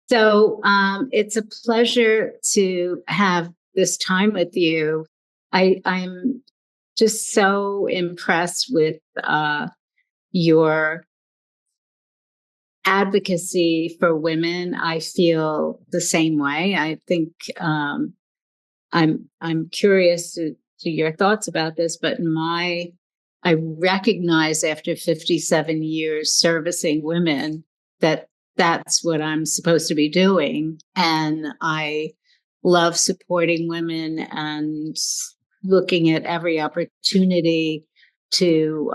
So it's a pleasure to have this time with you. I'm just so impressed with your advocacy for women. I feel the same way. I think I'm curious to your thoughts about this, but I recognize after 57 years servicing women that that's what I'm supposed to be doing. And I love supporting women and looking at every opportunity to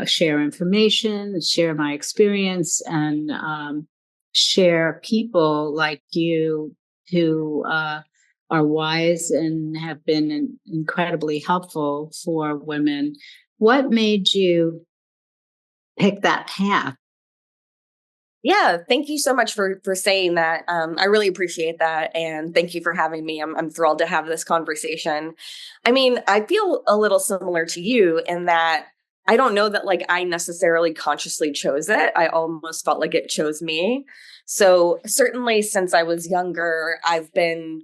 share information, share my experience, and share people like you who are wise and have been incredibly helpful for women. What made you pick that path? Yeah, thank you so much for saying that. I really appreciate that, and thank you for having me. I'm thrilled to have this conversation. I mean, I feel a little similar to you in that I don't know that like I necessarily consciously chose it. I almost felt like it chose me. So certainly since I was younger, I've been,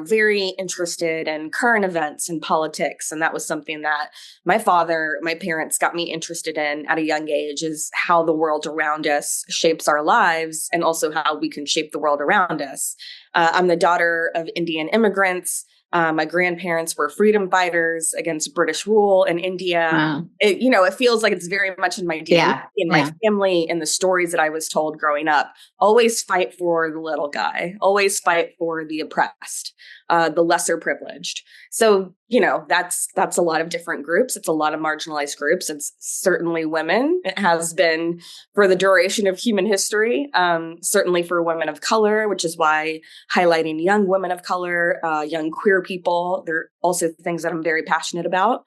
very interested in current events and politics, and that was something that my parents got me interested in at a young age, is how the world around us shapes our lives and also how we can shape the world around us. I'm the daughter of Indian immigrants. My grandparents were freedom fighters against British rule in India. Wow. It feels like it's very much in my DNA, Yeah. in my Yeah. family, in the stories that I was told growing up. Always fight for the little guy, always fight for the oppressed, the lesser privileged. So, that's a lot of different groups. It's a lot of marginalized groups. It's certainly women. It has been for the duration of human history, certainly for women of color, which is why highlighting young women of color, young queer people, they're also things that I'm very passionate about.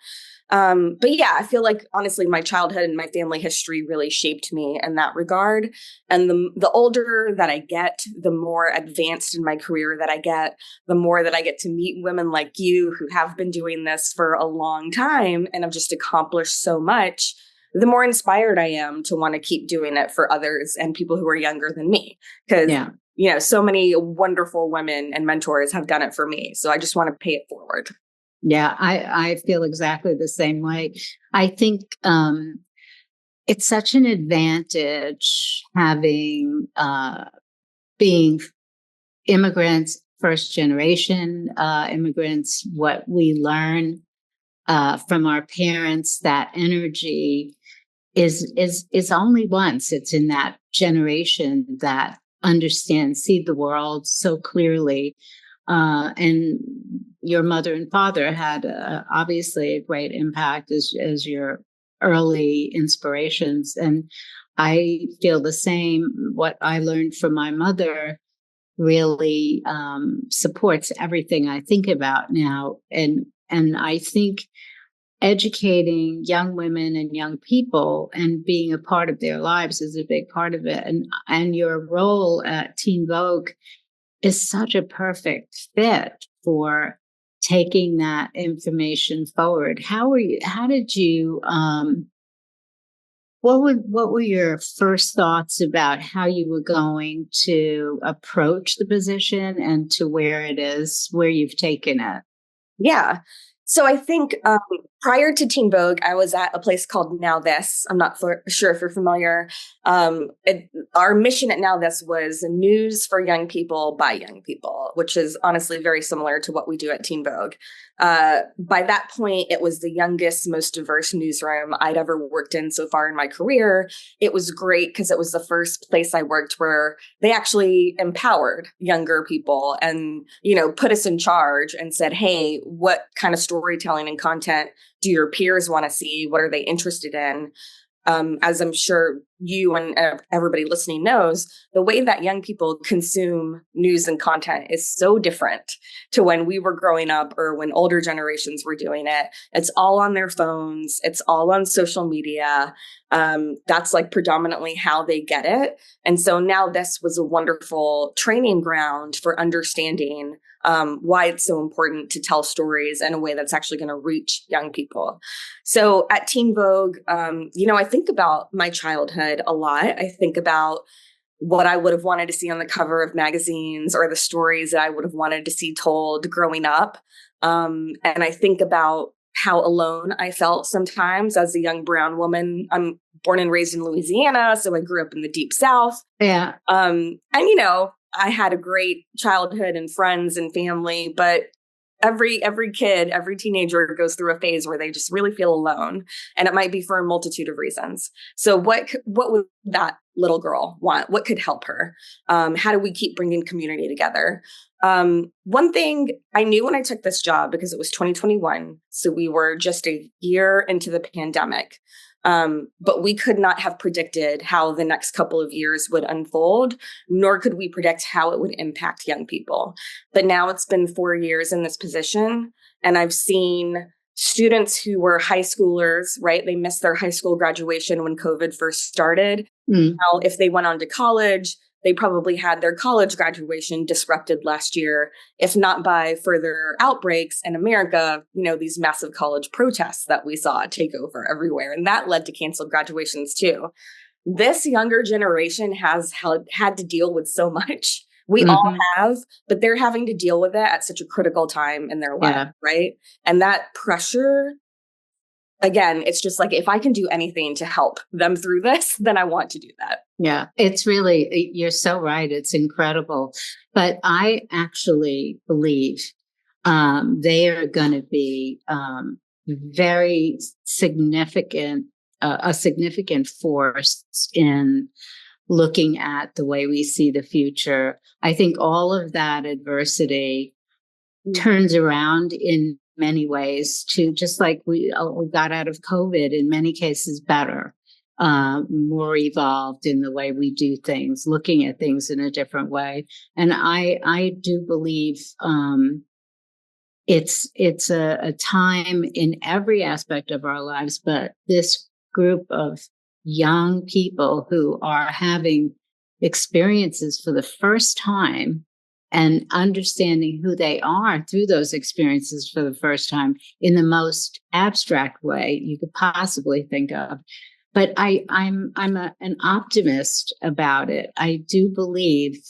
But yeah, I feel like honestly, my childhood and my family history really shaped me in that regard. And the older that I get, the more advanced in my career that I get, the more that I get to meet women like you who have been doing this for a long time and have just accomplished so much, the more inspired I am to want to keep doing it for others and people who are younger than me. Because, Yeah. so many wonderful women and mentors have done it for me. So I just want to pay it forward. Yeah. I feel exactly the same way. I think it's such an advantage having being immigrants, first generation immigrants, what we learn from our parents, that energy is only once. It's in that generation that understands, see the world so clearly. And your mother and father had obviously a great impact as your early inspirations. And I feel the same. What I learned from my mother really supports everything I think about now. And I think educating young women and young people and being a part of their lives is a big part of it. And your role at Teen Vogue is such a perfect fit for taking that information forward. How did you what were your first thoughts about how you were going to approach the position and to where it is, where you've taken it? Yeah. So I think prior to Teen Vogue, I was at a place called Now This. I'm not sure if you're familiar. Our mission at Now This was news for young people by young people, which is honestly very similar to what we do at Teen Vogue. By that point, it was the youngest, most diverse newsroom I'd ever worked in so far in my career. It was great because it was the first place I worked where they actually empowered younger people and, put us in charge and said, hey, what kind of storytelling and content do your peers want to see? What are they interested in? As I'm sure you and everybody listening knows, the way that young people consume news and content is so different to when we were growing up or when older generations were doing it. It's all on their phones. It's all on social media. That's like predominantly how they get it. And so now this was a wonderful training ground for understanding why it's so important to tell stories in a way that's actually going to reach young people. So at Teen Vogue, I think about my childhood a lot. I think about what I would have wanted to see on the cover of magazines or the stories that I would have wanted to see told growing up. And I think about how alone I felt sometimes as a young brown woman. I'm born and raised in Louisiana, so I grew up in the deep South. Yeah. And, I had a great childhood and friends and family, but every kid, every teenager goes through a phase where they just really feel alone, and it might be for a multitude of reasons. So what would that little girl want? What could help her? How do we keep bringing community together? One thing I knew when I took this job, because it was 2021, so we were just a year into the pandemic, but we could not have predicted how the next couple of years would unfold, nor could we predict how it would impact young people. But now it's been 4 years in this position, and I've seen students who were high schoolers, right? They missed their high school graduation when COVID first started. Now, if they went on to college, they probably had their college graduation disrupted last year, if not by further outbreaks in America, these massive college protests that we saw take over everywhere. And that led to canceled graduations too. This younger generation has had to deal with so much. We all have, but they're having to deal with it at such a critical time in their life, right? And that pressure, again, it's just like, if I can do anything to help them through this, then I want to do that. Yeah, it's really, you're so right. It's incredible. But I actually believe they are going to be very significant, a significant force in looking at the way we see the future. I think all of that adversity turns around in many ways to, just like we got out of COVID, in many cases better, more evolved in the way we do things, looking at things in a different way. And I do believe it's a time in every aspect of our lives, but this group of young people who are having experiences for the first time and understanding who they are through those experiences for the first time in the most abstract way you could possibly think of. But I'm an optimist about it. I do believe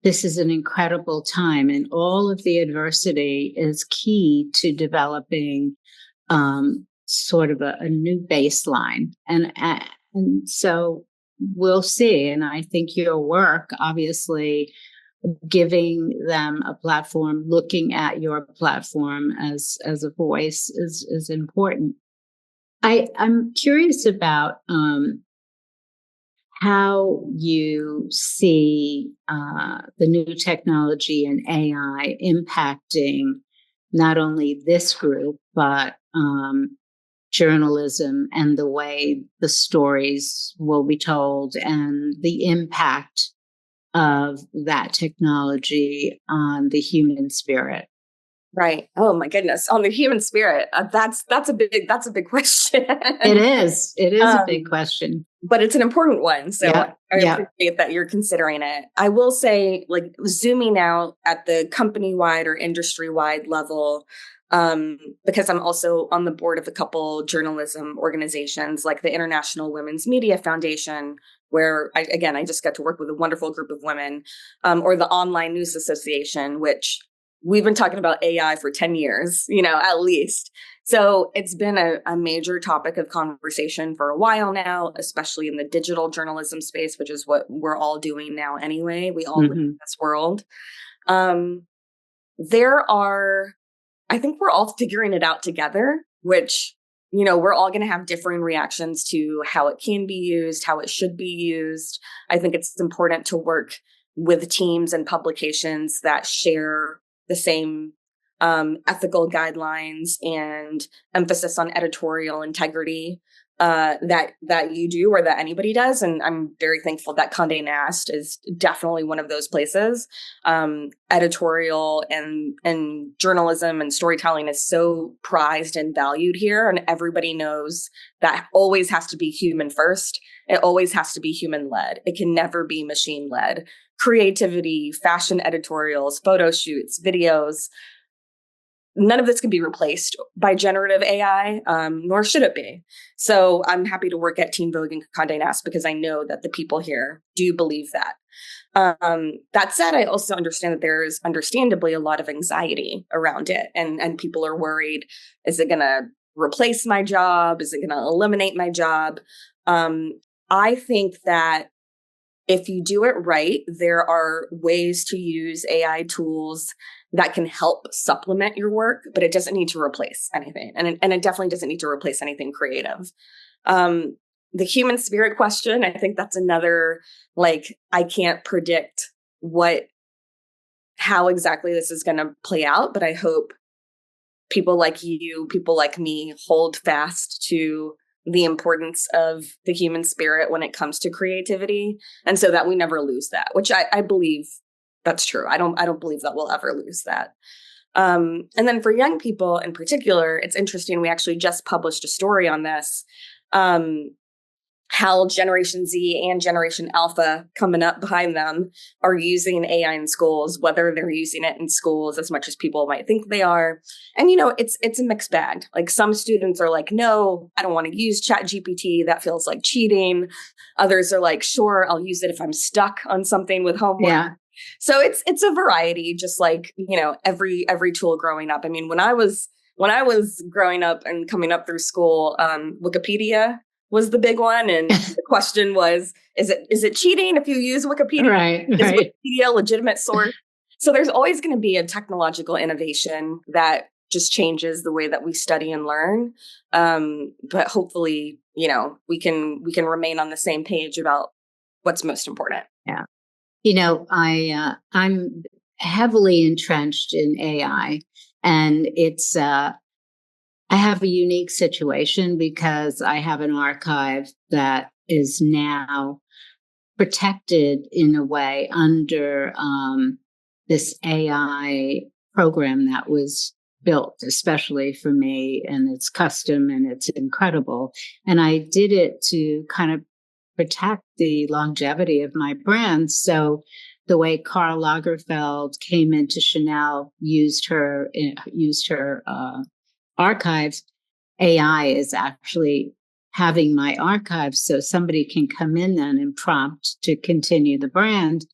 this is an incredible time, and all of the adversity is key to developing sort of a new baseline. And so we'll see. And I think your work, obviously, giving them a platform, looking at your platform as a voice is important. I'm curious about how you see the new technology and AI impacting not only this group, but journalism and the way the stories will be told, and the impact of that technology on the human spirit. Right. Oh my goodness. On the human spirit. That's a big question. It is a big question, but it's an important one. So I appreciate that you're considering it. I will say, like, zooming out at the company wide or industry wide level, because I'm also on the board of a couple journalism organizations like the International Women's Media Foundation, where I just got to work with a wonderful group of women, or the Online News Association, which we've been talking about AI for 10 years, at least. So it's been a major topic of conversation for a while now, especially in the digital journalism space, which is what we're all doing now anyway. We all live in this world. I think we're all figuring it out together, which, we're all going to have differing reactions to how it can be used, how it should be used. I think it's important to work with teams and publications that share the same ethical guidelines and emphasis on editorial integrity that you do, or that anybody does. And I'm very thankful that Condé Nast is definitely one of those places. Editorial and journalism and storytelling is so prized and valued here. And everybody knows that always has to be human first. It always has to be human led. It can never be machine led. Creativity, fashion editorials, photo shoots, videos, none of this can be replaced by generative AI, nor should it be. So I'm happy to work at Teen Vogue and Condé Nast because I know that the people here do believe that. That said, I also understand that there is understandably a lot of anxiety around it, and people are worried: is it going to replace my job? Is it going to eliminate my job? I think that if you do it right, there are ways to use AI tools that can help supplement your work, but it doesn't need to replace anything. And it definitely doesn't need to replace anything creative. The human spirit question, I think that's another, like, I can't predict how exactly this is going to play out, but I hope people like you, people like me, hold fast to the importance of the human spirit when it comes to creativity, and so that we never lose that, which I believe that's true. I don't believe that we'll ever lose that. And then for young people in particular, it's interesting. We actually just published a story on this, how Generation Z and Generation Alpha coming up behind them are using AI in schools, whether they're using it in schools as much as people might think they are. And, it's a mixed bag. Like, some students are like, no, I don't want to use ChatGPT. That feels like cheating. Others are like, sure, I'll use it if I'm stuck on something with homework. Yeah. So it's a variety, just like, every tool growing up. I mean, when I was growing up and coming up through school, Wikipedia was the big one. And the question was, is it cheating if you use Wikipedia? Right. Is Wikipedia a legitimate source? So there's always going to be a technological innovation that just changes the way that we study and learn. But hopefully, we can remain on the same page about what's most important. Yeah. I'm heavily entrenched in AI, and I have a unique situation because I have an archive that is now protected in a way under this AI program that was built especially for me, and it's custom and it's incredible. And I did it to kind of protect the longevity of my brand. So the way Karl Lagerfeld came into Chanel, used her archives, AI is actually having my archives, so somebody can come in then and prompt to continue the brand.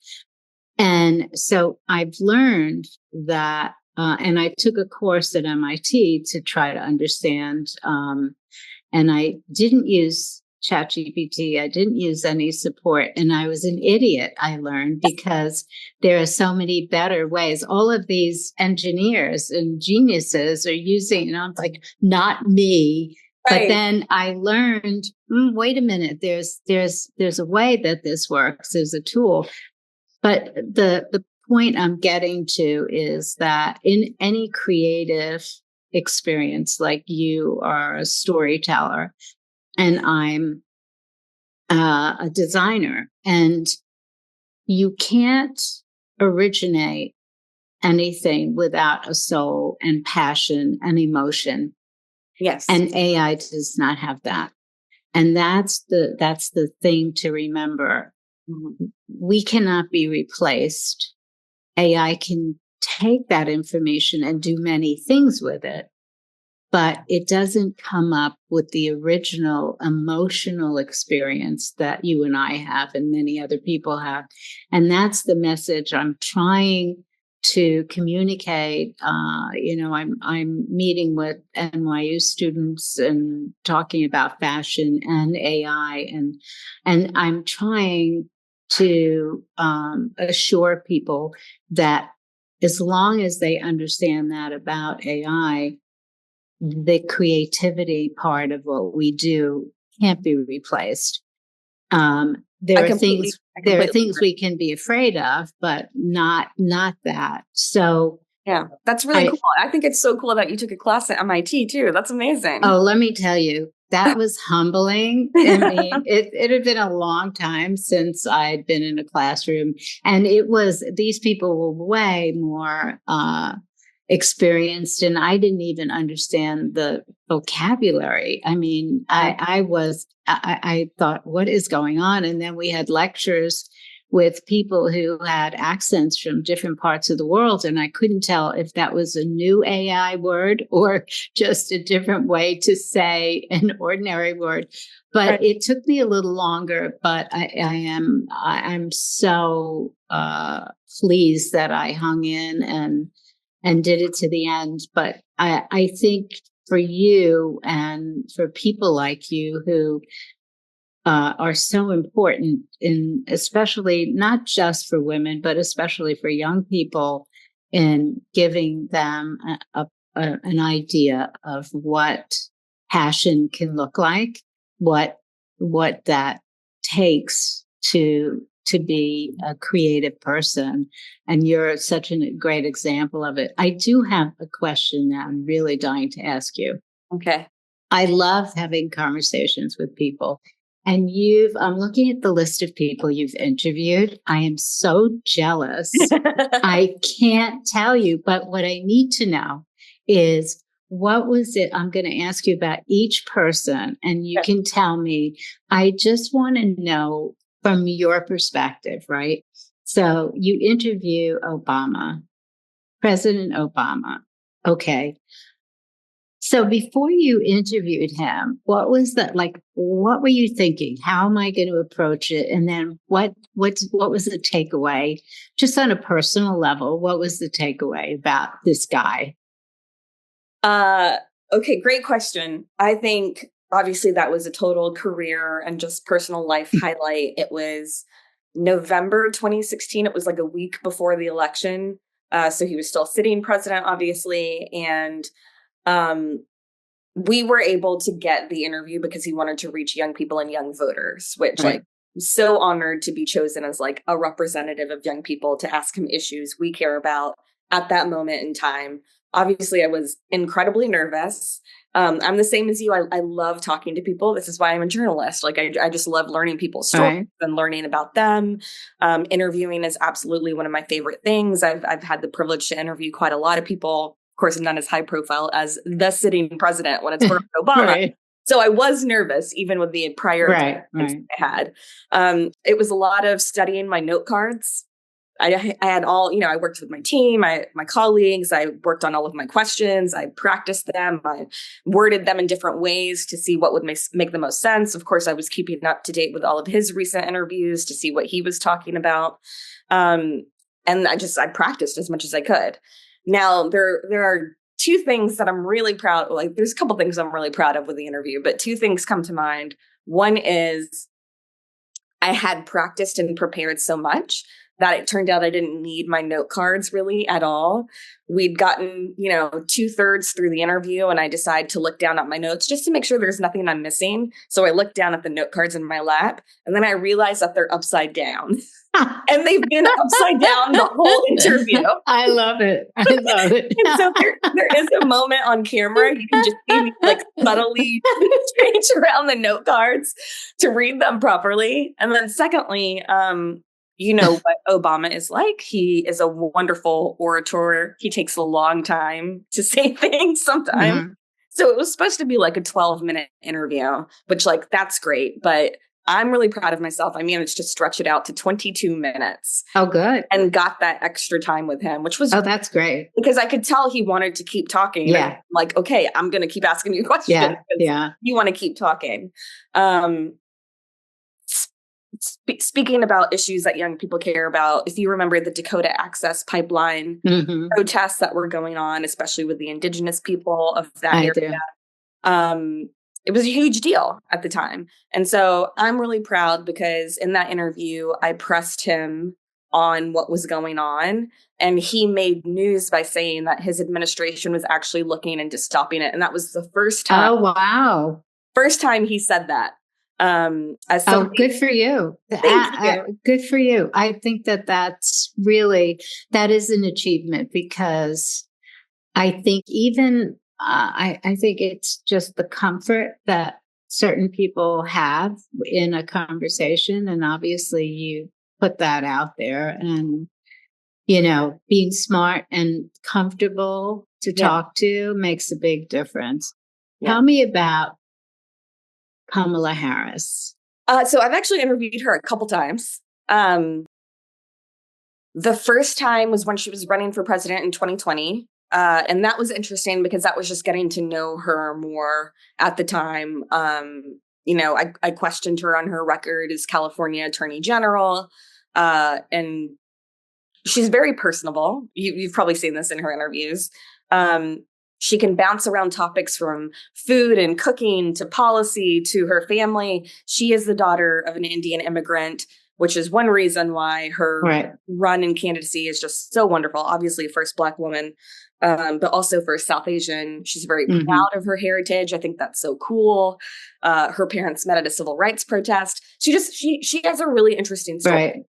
And so I've learned that, and I took a course at MIT to try to understand, and I didn't use ChatGPT. I didn't use any support, and I was an idiot, I learned, because there are so many better ways. All of these engineers and geniuses are using, and I'm like, not me. Right. But then I learned, wait a minute, there's a way that this works. There's a tool. But the point I'm getting to is that in any creative experience, like you are a storyteller, and I'm a designer, and you can't originate anything without a soul and passion and emotion. Yes. And AI does not have that. And that's the thing to remember. Mm-hmm. We cannot be replaced. AI can take that information and do many things with it, but it doesn't come up with the original emotional experience that you and I have and many other people have. And that's the message I'm trying to communicate. I'm meeting with NYU students and talking about fashion and AI, and I'm trying to assure people that as long as they understand that about AI, the creativity part of what we do can't be replaced. There are things we can be afraid of, but not that. So yeah, that's really cool. I think it's so cool that you took a class at MIT too. That's amazing. Oh, let me tell you, that was humbling. I mean, it had been a long time since I'd been in a classroom, and these people were way more experienced, and I didn't even understand the vocabulary. I mean, I thought, what is going on? And then we had lectures with people who had accents from different parts of the world. And I couldn't tell if that was a new AI word or just a different way to say an ordinary word. But it took me a little longer, but I'm so pleased that I hung in and did it to the end. But I think for you and for people like you who are so important in, especially not just for women, but especially for young people, in giving them an idea of what passion can look like, what that takes to be a creative person. And you're such a great example of it. I do have a question that I'm really dying to ask you. Okay. I love having conversations with people. And I'm looking at the list of people you've interviewed. I am so jealous. I can't tell you, but what I need to know is, what was it? I'm going to ask you about each person, and you can tell me. I just want to know from your perspective, right? So you interview President Obama. Okay. So before you interviewed him, what was that like? What were you thinking? How am I going to approach it? And then what was the takeaway, just on a personal level? What was the takeaway about this guy? Okay, great question. I think obviously that was a total career and just personal life highlight. It was November 2016. It was like a week before the election. So he was still sitting president, obviously. And we were able to get the interview because he wanted to reach young people and young voters, which Right. like, I'm so honored to be chosen as like a representative of young people to ask him issues we care about at that moment in time. Obviously, I was incredibly nervous. I'm the same as you. I love talking to people. This is why I'm a journalist. Like, I just love learning people's stories Right. and learning about them. Interviewing is absolutely one of my favorite things. I've had the privilege to interview quite a lot of people. Of course, none as high profile as the sitting president when it's Barack Obama. Right. So I was nervous, even with the prior Right. experience I had. It was a lot of studying my note cards. I had all, I worked with my team, my colleagues. I worked on all of my questions. I practiced them. I worded them in different ways to see what would make the most sense. Of course, I was keeping up to date with all of his recent interviews to see what he was talking about. And I practiced as much as I could. Now, there are two things that I'm really proud of. Like, there's a couple things I'm really proud of with the interview, but two things come to mind. One is I had practiced and prepared so much that it turned out I didn't need my note cards really at all. We'd gotten, 2/3 through the interview, and I decided to look down at my notes just to make sure there's nothing I'm missing. So I looked down at the note cards in my lap, and then I realized that they're upside down. And they've been upside down the whole interview. I love it. I love it. And so there is a moment on camera, you can just see me like subtly change around the note cards to read them properly. And then secondly, you know what Obama is like. He is a wonderful orator. He takes a long time to say things sometimes. Mhm. So it was supposed to be like a 12-minute interview, which like, that's great. But I'm really proud of myself. I managed to stretch it out to 22 minutes. Oh, good. And got that extra time with him, which was That's great. because I could tell he wanted to keep talking. Yeah. And like, okay, I'm going to keep asking you questions. Yeah. Yeah. You want to keep talking. Speaking about issues that young people care about, if you remember the Dakota Access Pipeline protests that were going on, especially with the indigenous people of that area, it was a huge deal at the time. And so I'm really proud because in that interview, I pressed him on what was going on. And he made news by saying that his administration was actually looking into stopping it. And that was the first time. Oh, wow. First time he said that. Good for you. Good for you. I think that is an achievement, because I think I think it's just the comfort that certain people have in a conversation. And obviously you put that out there, and, being smart and comfortable to talk to makes a big difference. Tell me about Kamala Harris. So I've actually interviewed her a couple times. The first time was when she was running for president in 2020. And that was interesting because that was just getting to know her more at the time. I questioned her on her record as California Attorney General. And she's very personable. You've probably seen this in her interviews. She can bounce around topics from food and cooking to policy to her family. She is the daughter of an Indian immigrant, which is one reason why her run in candidacy is just so wonderful. Obviously, first Black woman, but also first South Asian. She's very proud of her heritage. I think that's so cool. Her parents met at a civil rights protest. She has a really interesting story.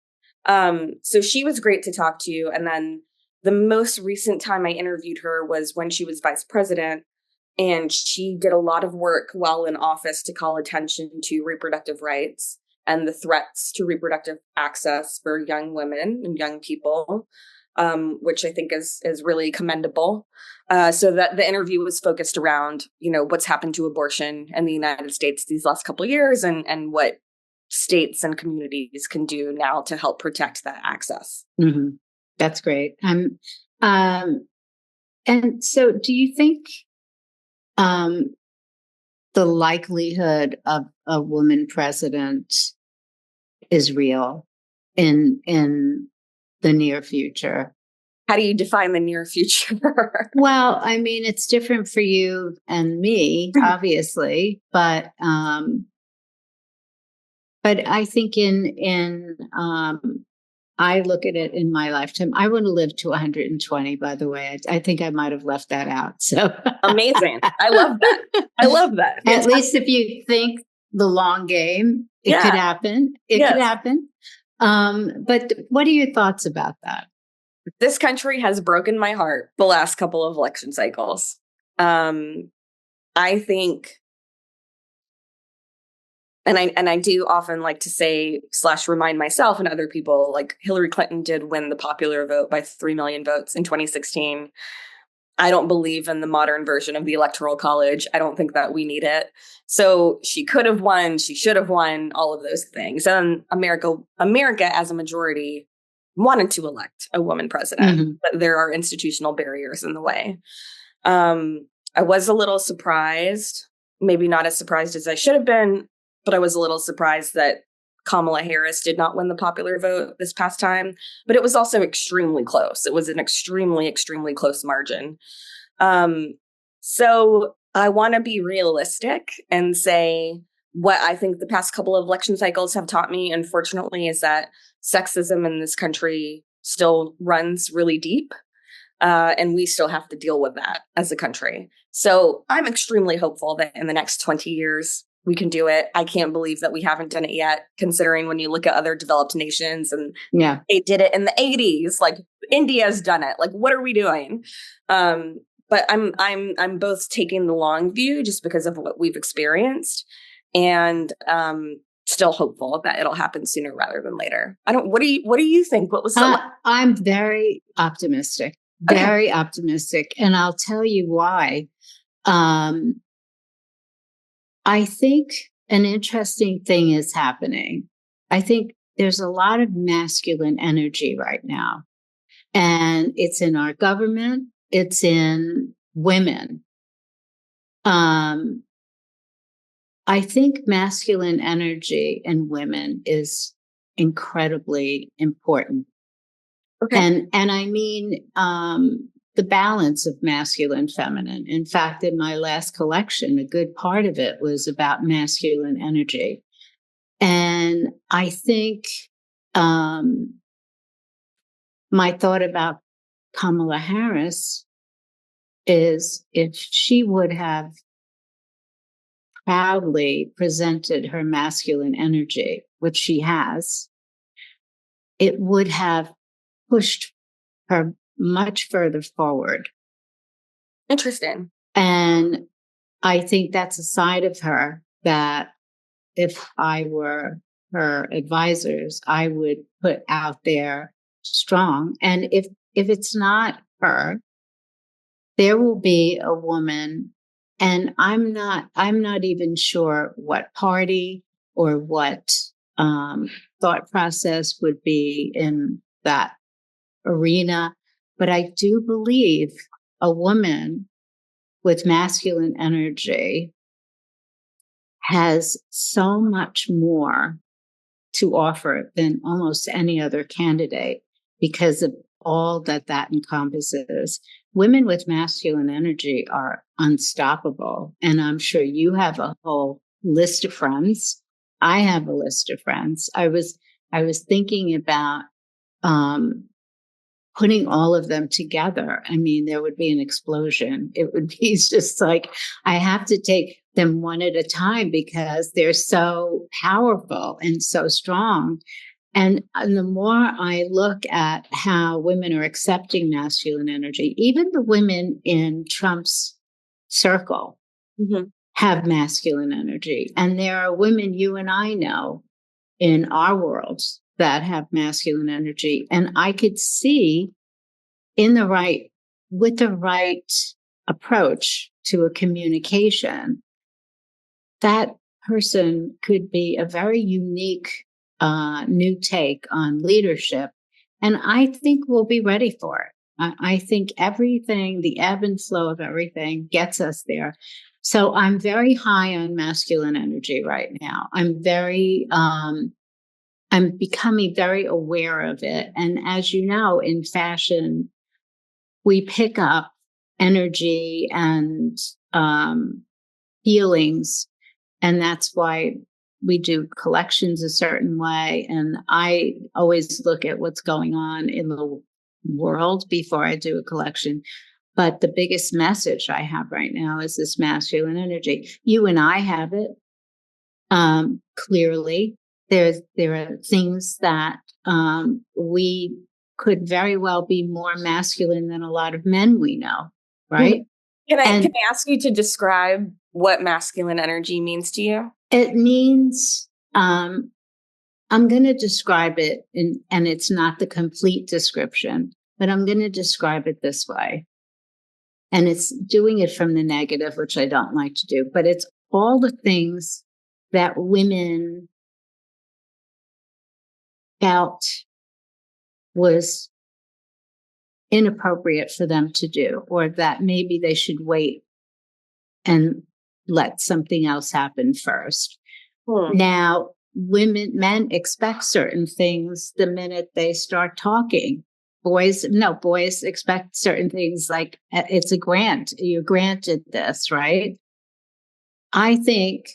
So she was great to talk to. And then the most recent time I interviewed her was when she was vice president, and she did a lot of work while in office to call attention to reproductive rights and the threats to reproductive access for young women and young people, which I think is really commendable. So that the interview was focused around, what's happened to abortion in the United States these last couple of years, and what states and communities can do now to help protect that access. Mm-hmm. That's great. And so do you think the likelihood of a woman president is real in the near future? How do you define the near future? Well, I mean, it's different for you and me, obviously, but I think I look at it in my lifetime. I want to live to 120, by the way. I think I might have left that out. So amazing. I love that. I love that. At least if you think the long game, it could happen. It could happen. But what are your thoughts about that? This country has broken my heart the last couple of election cycles. I think, and I do often like to say / remind myself and other people, like Hillary Clinton did win the popular vote by 3 million votes in 2016. I don't believe in the modern version of the Electoral College. I don't think that we need it. So she could have won. She should have won, all of those things. And America as a majority wanted to elect a woman president, but there are institutional barriers in the way. I was a little surprised, maybe not as surprised as I should have been, but I was a little surprised that Kamala Harris did not win the popular vote this past time, but it was also extremely close. It was an extremely, extremely close margin. So I want to be realistic and say what I think the past couple of election cycles have taught me, unfortunately, is that sexism in this country still runs really deep. And we still have to deal with that as a country. So I'm extremely hopeful that in the next 20 years, we can do it. I can't believe that we haven't done it yet, considering when you look at other developed nations and they did it in the 80s, like India's done it. Like, what are we doing? But I'm both taking the long view just because of what we've experienced, and still hopeful that it'll happen sooner rather than later. What do you think? What was I'm very optimistic. Very optimistic. And I'll tell you why. I think an interesting thing is happening. I think there's a lot of masculine energy right now, and it's in our government. It's in women. I think masculine energy in women is incredibly important. Okay. And I mean, the balance of masculine, feminine. In fact, in my last collection, a good part of it was about masculine energy. And I think my thought about Kamala Harris is if she would have proudly presented her masculine energy, which she has, it would have pushed her much further forward. Interesting. And I think that's a side of her that if I were her advisors, I would put out there strong. And if it's not her, there will be a woman, and I'm not even sure what party or what thought process would be in that arena. But I do believe a woman with masculine energy has so much more to offer than almost any other candidate because of all that that encompasses. Women with masculine energy are unstoppable. And I'm sure you have a whole list of friends. I have a list of friends. I was thinking about um, putting all of them together. I mean, there would be an explosion. It would be just like, I have to take them one at a time because they're so powerful and so strong. And the more I look at how women are accepting masculine energy, even the women in Trump's circle have masculine energy. And there are women you and I know in our worlds that have masculine energy. And I could see with the right approach to a communication, that person could be a very unique new take on leadership. And I think we'll be ready for it. I think everything, the ebb and flow of everything gets us there. So I'm very high on masculine energy right now. I'm becoming very aware of it. And as you know, in fashion, we pick up energy and feelings. And that's why we do collections a certain way. And I always look at what's going on in the world before I do a collection. But the biggest message I have right now is this masculine energy. You and I have it. Clearly, there are things that we could very well be more masculine than a lot of men we know, right? Can I ask you to describe what masculine energy means to you? It means I'm going to describe it, and it's not the complete description, but I'm going to describe it this way. And it's doing it from the negative, which I don't like to do, but it's all the things that women felt was inappropriate for them to do, or that maybe they should wait and let something else happen first. Now, men expect certain things the minute they start talking. Boys expect certain things like it's a grant. You're granted this, right? I think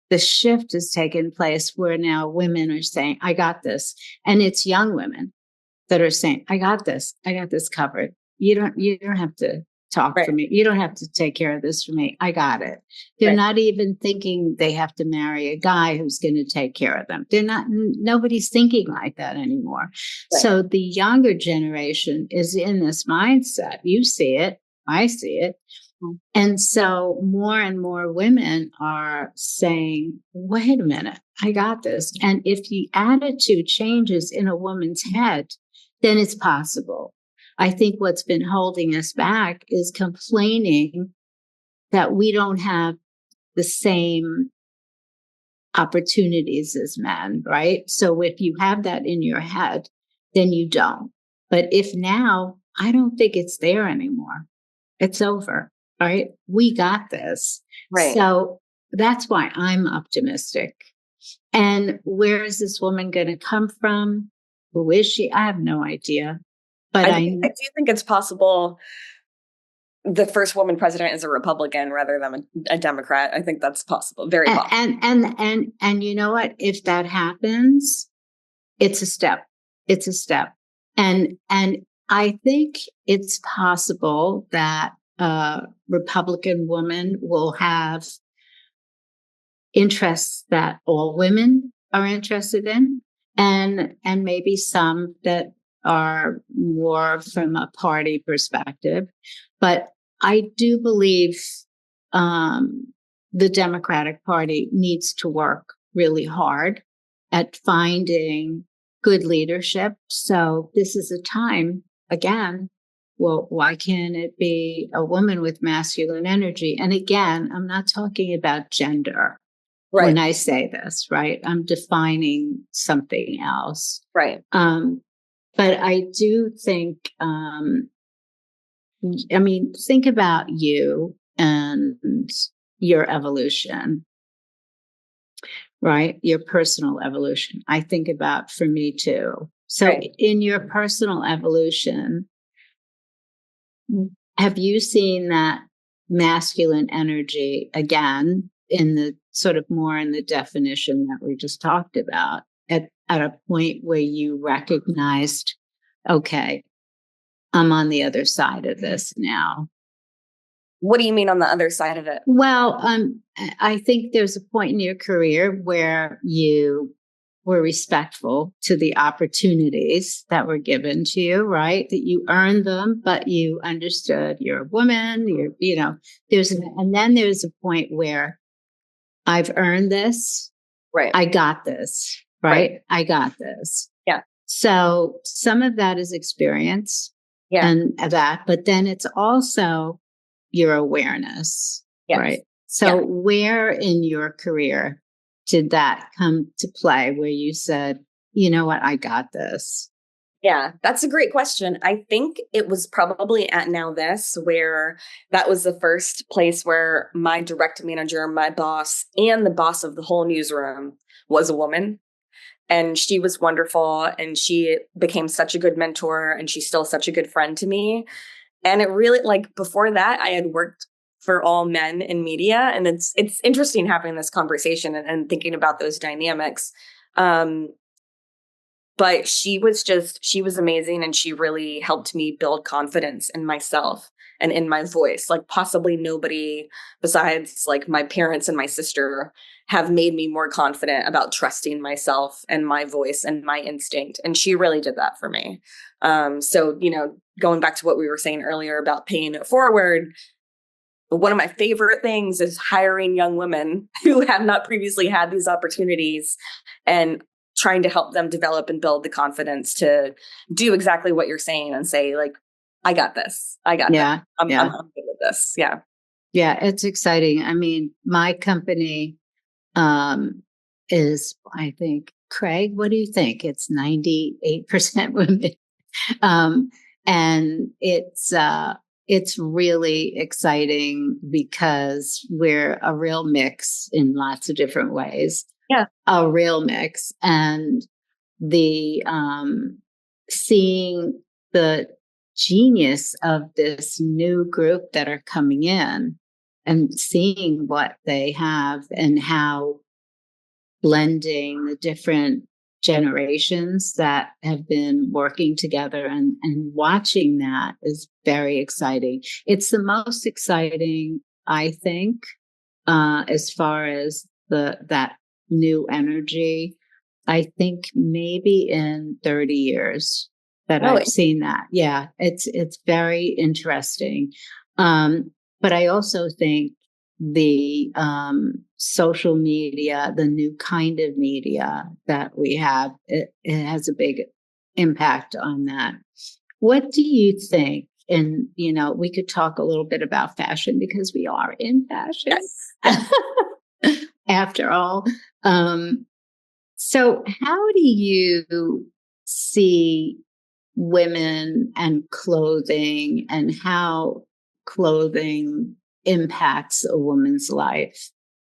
the shift has taken place where now women are saying, I got this. And it's young women that are saying, I got this covered. You don't have to talk for me. You don't have to take care of this for me. I got it. They're not even thinking they have to marry a guy who's going to take care of them. Nobody's thinking like that anymore. So the younger generation is in this mindset. You see it. I see it. And so more and more women are saying, wait a minute, I got this. And if the attitude changes in a woman's head, then it's possible. I think what's been holding us back is complaining that we don't have the same opportunities as men, right? So if you have that in your head, then you don't. But if now, I don't think it's there anymore. It's over, right? We got this. Right. So that's why I'm optimistic. And where is this woman going to come from? Who is she? I have no idea. But I do think it's possible the first woman president is a Republican rather than a Democrat. I think that's possible. Very possible. And you know what? If that happens, it's a step. It's a step. And I think it's possible that a Republican woman will have interests that all women are interested in, and maybe some that are more from a party perspective. But I do believe the Democratic Party needs to work really hard at finding good leadership. So this is a time, again, well, why can't it be a woman with masculine energy? And again, I'm not talking about gender. Right. When I say this, right, I'm defining something else. Right. But I do think, I mean, think about you and your evolution, right? Your personal evolution. I think about for me too. So, Right. in your personal evolution, have you seen that masculine energy again in the sort of more in the definition that we just talked about at a point where you recognized, okay, I'm on the other side of this now? What do you mean on the other side of it? Well, I think there's a point in your career where you were respectful to the opportunities that were given to you, right? That you earned them, but you understood you're a woman, and then there's a point where I've earned this. Right. I got this, Right. right? I got this. Yeah. So some of that is experience Yeah. and that, but then it's also your awareness, Yes. right? Yeah. So where in your career did that come to play where you said, you know what, I got this? Yeah, that's a great question. I think it was probably at Now This where that was the first place where my direct manager, my boss, and the boss of the whole newsroom was a woman. And she was wonderful. And she became such a good mentor. And she's still such a good friend to me. And it really, like, before that, I had worked for all men in media. And it's interesting having this conversation and thinking about those dynamics. Um, but she was amazing, and she really helped me build confidence in myself and in my voice. Like, possibly nobody besides like my parents and my sister have made me more confident about trusting myself and my voice and my instinct. And she really did that for me. So, going back to what we were saying earlier about paying it forward, one of my favorite things is hiring young women who have not previously had these opportunities and trying to help them develop and build the confidence to do exactly what you're saying and say, like, I got this. I got Yeah. that. I'm Yeah. good with this. Yeah. Yeah. It's exciting. I mean, my company is, I think, Craig, what do you think? It's 98% women. Um, and it's really exciting because we're a real mix in lots of different ways. Yeah. A real mix. And the seeing the genius of this new group that are coming in and seeing what they have and how blending the different generations that have been working together and watching that is very exciting. It's the most exciting, I think, as far as that new energy. I think maybe in 30 years that Oh, I've seen that. Yeah, it's very interesting. But I also think the social media, the new kind of media that we have, it has a big impact on that. What do you think? And, we could talk a little bit about fashion because we are in fashion yes. after all. So, how do you see women and clothing and how clothing impacts a woman's life?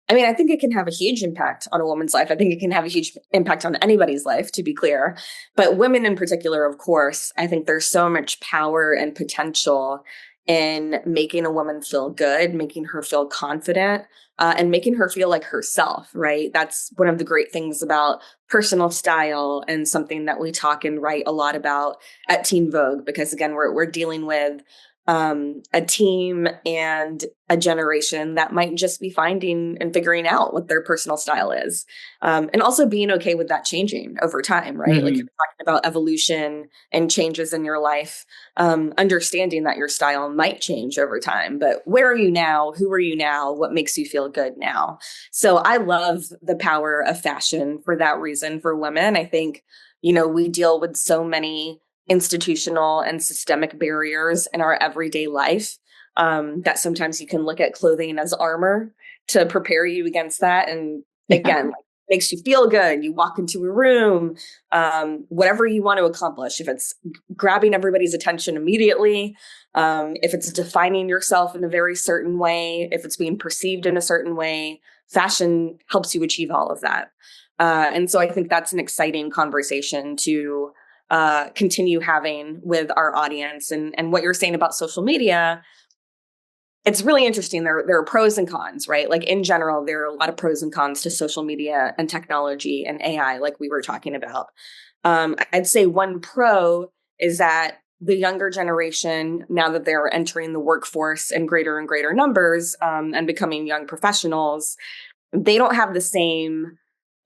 I mean, I think it can have a huge impact on a woman's life. I think it can have a huge impact on anybody's life, to be clear. But women in particular, of course, I think there's so much power and potential in making a woman feel good, making her feel confident, and making her feel like herself, right? That's one of the great things about personal style and something that we talk and write a lot about at Teen Vogue, because again, we're dealing with a team and a generation that might just be finding and figuring out what their personal style is. And also being okay with that changing over time, right? Like, you're talking about evolution and changes in your life, understanding that your style might change over time. But where are you now? Who are you now? What makes you feel good now? So I love the power of fashion for that reason for women. I think, we deal with so many institutional and systemic barriers in our everyday life, that sometimes you can look at clothing as armor to prepare you against that. And Yeah. again, makes you feel good. You walk into a room, whatever you want to accomplish, if it's grabbing everybody's attention immediately, if it's defining yourself in a very certain way, if it's being perceived in a certain way, fashion helps you achieve all of that. And so I think that's an exciting conversation to continue having with our audience. And what you're saying about social media, it's really interesting. There are pros and cons, right? Like in general, there are a lot of pros and cons to social media and technology and AI, like we were talking about. I'd say one pro is that the younger generation, now that they're entering the workforce in greater and greater numbers and becoming young professionals, they don't have the same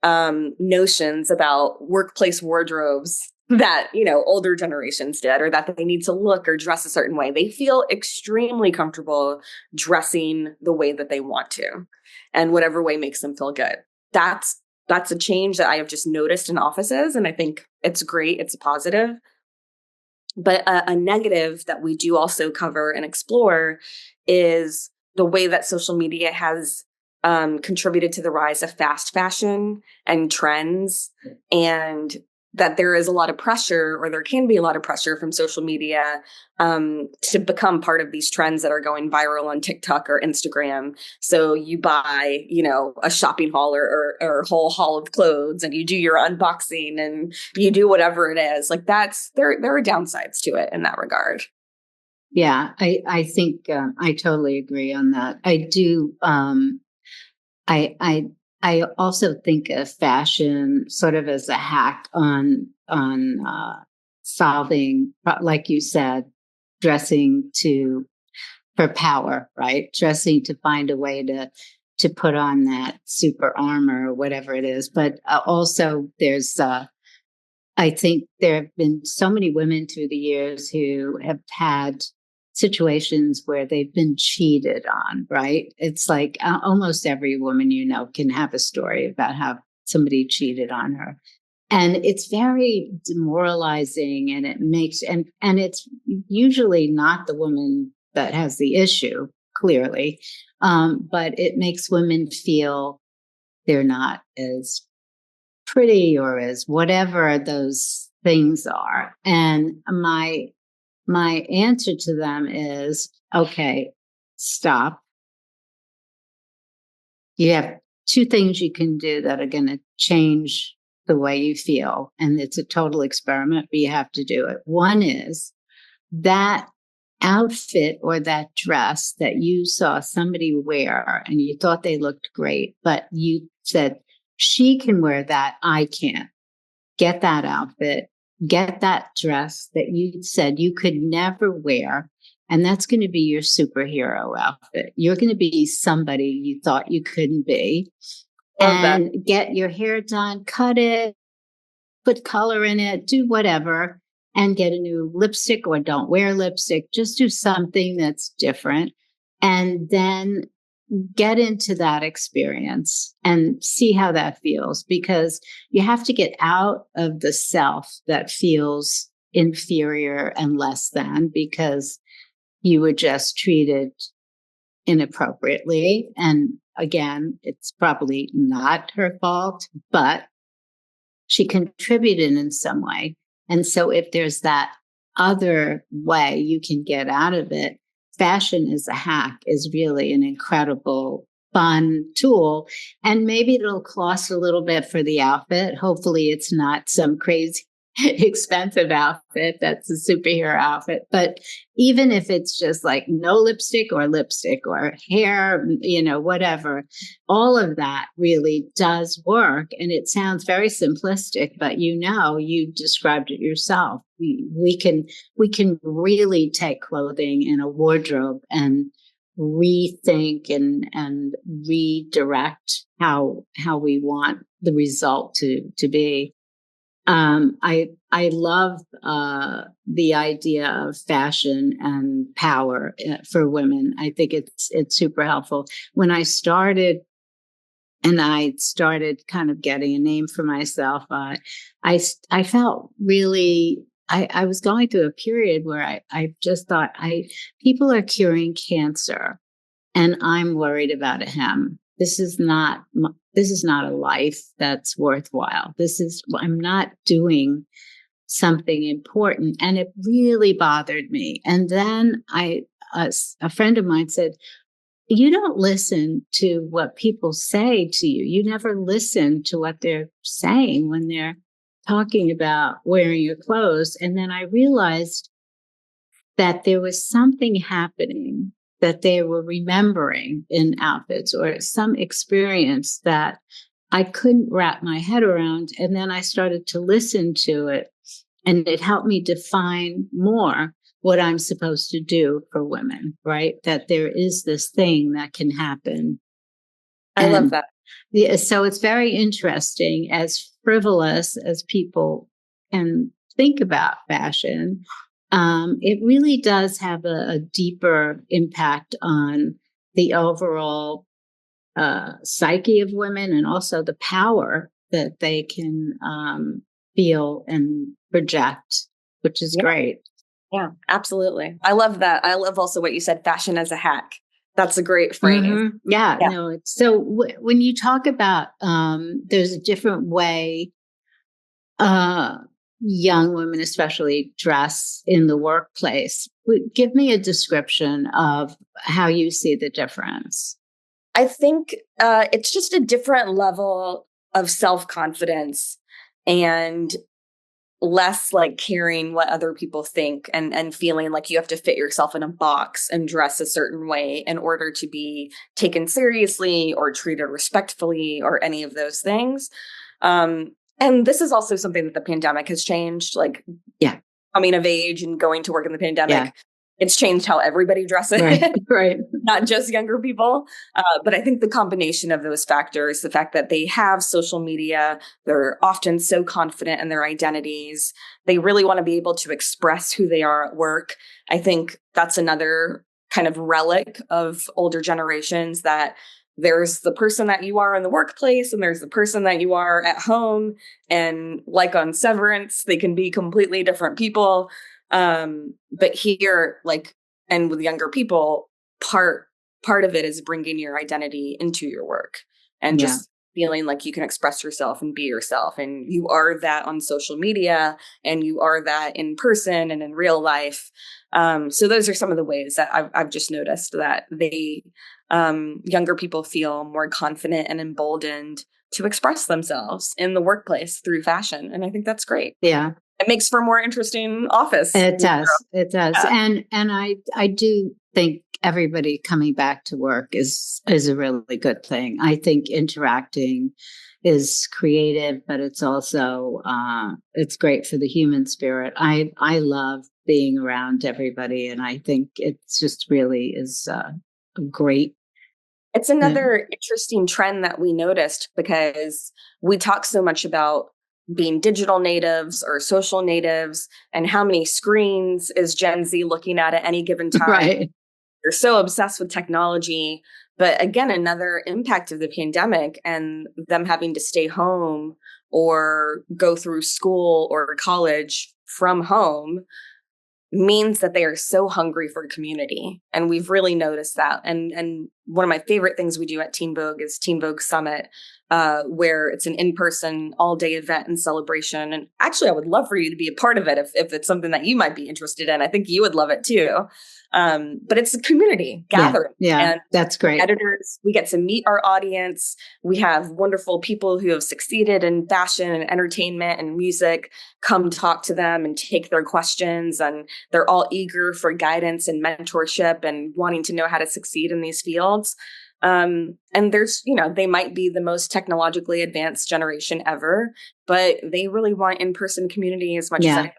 notions about workplace wardrobes that, older generations did, or that they need to look or dress a certain way. They feel extremely comfortable dressing the way that they want to, and whatever way makes them feel good. That's a change that I have just noticed in offices, and I think it's great. It's a positive. But a negative that we do also cover and explore is the way that social media has contributed to the rise of fast fashion and trends, and that there is a lot of pressure, or there can be a lot of pressure from social media to become part of these trends that are going viral on TikTok or Instagram. So you buy, a shopping haul or a whole haul of clothes, and you do your unboxing and you do whatever it is. Like there are downsides to it in that regard. Yeah, I think I totally agree on that. I do. I also think of fashion sort of as a hack on solving, like you said, dressing for power, right? Dressing to find a way to put on that super armor or whatever it is. But also there's I think there have been so many women through the years who have had situations where they've been cheated on, right? It's like almost every woman can have a story about how somebody cheated on her. And it's very demoralizing, and it makes, and it's usually not the woman that has the issue, clearly. But it makes women feel they're not as pretty or as whatever those things are. And my answer to them is, okay, stop. You have two things you can do that are going to change the way you feel. And it's a total experiment, but you have to do it. One is that outfit or that dress that you saw somebody wear and you thought they looked great, but you said, she can wear that, I can't. Get that outfit, get that dress that you said you could never wear. And that's going to be your superhero outfit. You're going to be somebody you thought you couldn't be. Love and that. Get your hair done, cut it, put color in it, do whatever, and get a new lipstick, or don't wear lipstick. Just do something that's different. And then get into that experience and see how that feels, because you have to get out of the self that feels inferior and less than because you were just treated inappropriately. And again, it's probably not her fault, but she contributed in some way. And so if there's that other way you can get out of it, fashion as a hack is really an incredible, fun tool. And maybe it'll cost a little bit for the outfit. Hopefully it's not some crazy expensive outfit that's a superhero outfit. But even if it's just like no lipstick or hair, whatever, all of that really does work. And it sounds very simplistic, but you described it yourself. We can really take clothing in a wardrobe and rethink and redirect how we want the result to be. I love the idea of fashion and power for women. I think it's super helpful. When I started kind of getting a name for myself, I felt really. I was going through a period where I just thought people are curing cancer, and I'm worried about him. this is not a life that's worthwhile. I'm not doing something important. And it really bothered me. And then a friend of mine said, you don't listen to what people say to you. You never listen to what they're saying when they're talking about wearing your clothes. And then I realized that there was something happening that they were remembering in outfits or some experience that I couldn't wrap my head around. And then I started to listen to it, and it helped me define more what I'm supposed to do for women, right? That there is this thing that can happen. I love that. Yeah, so it's very interesting, as frivolous as people can think about fashion. It really does have a deeper impact on the overall psyche of women, and also the power that they can feel and project, which is great. Yeah, absolutely. I love that. I love also what you said, fashion as a hack. That's a great phrase. Mm-hmm. Yeah, no, it's so when you talk about there's a different way young women especially dress in the workplace. Give me a description of how you see the difference. I think it's just a different level of self-confidence and less like caring what other people think, and feeling like you have to fit yourself in a box and dress a certain way in order to be taken seriously or treated respectfully or any of those things. And this is also something that the pandemic has changed, like coming of age and going to work in the pandemic. It's changed how everybody dresses, right. Not just younger people. But I think the combination of those factors, the fact that they have social media, they're often so confident in their identities, they really want to be able to express who they are at work. I think that's another kind of relic of older generations, that there's the person that you are in the workplace and there's the person that you are at home. And like on Severance, they can be completely different people. But here, like, and with younger people, part of it is bringing your identity into your work and just feeling like you can express yourself and be yourself. And you are that on social media, and you are that in person and in real life. So those are some of the ways that I've just noticed that younger people feel more confident and emboldened to express themselves in the workplace through fashion. And I think that's great. Yeah. It makes for a more interesting office. It does. It does. Yeah. And I do think everybody coming back to work is a really good thing. I think interacting is creative, but it's also it's great for the human spirit. I love being around everybody, and I think it's just really is great. It's another interesting trend that we noticed, because we talk so much about being digital natives or social natives, and how many screens is Gen Z looking at any given time. Right. They're so obsessed with technology. But again, another impact of the pandemic and them having to stay home or go through school or college from home means that they are so hungry for community. And we've really noticed that. And one of my favorite things we do at Teen Vogue is Teen Vogue Summit, where it's an in-person all-day event and celebration. And actually, I would love for you to be a part of it if it's something that you might be interested in. I think you would love it too. But it's a community gathering. Yeah, and that's great. Editors, we get to meet our audience. We have wonderful people who have succeeded in fashion and entertainment and music come talk to them and take their questions. And they're all eager for guidance and mentorship and wanting to know how to succeed in these fields. And there's, they might be the most technologically advanced generation ever, but they really want in-person community as much as anything.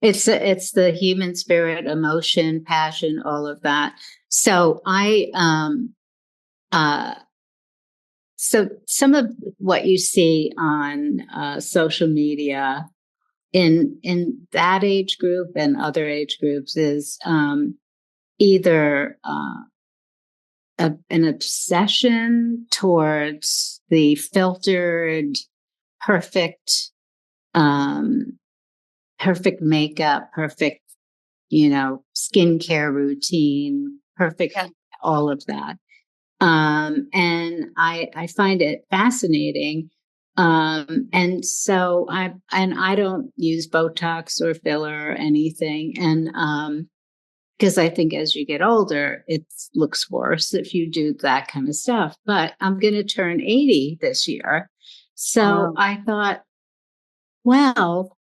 It's the human spirit, emotion, passion, all of that. So so some of what you see on social media in that age group and other age groups is either an obsession towards the filtered, perfect, perfect makeup, perfect, skincare routine, perfect, all of that. And I find it fascinating. And so I don't use Botox or filler or anything. And, because I think as you get older, it looks worse if you do that kind of stuff. But I'm going to turn 80 this year. So Wow. I thought, well,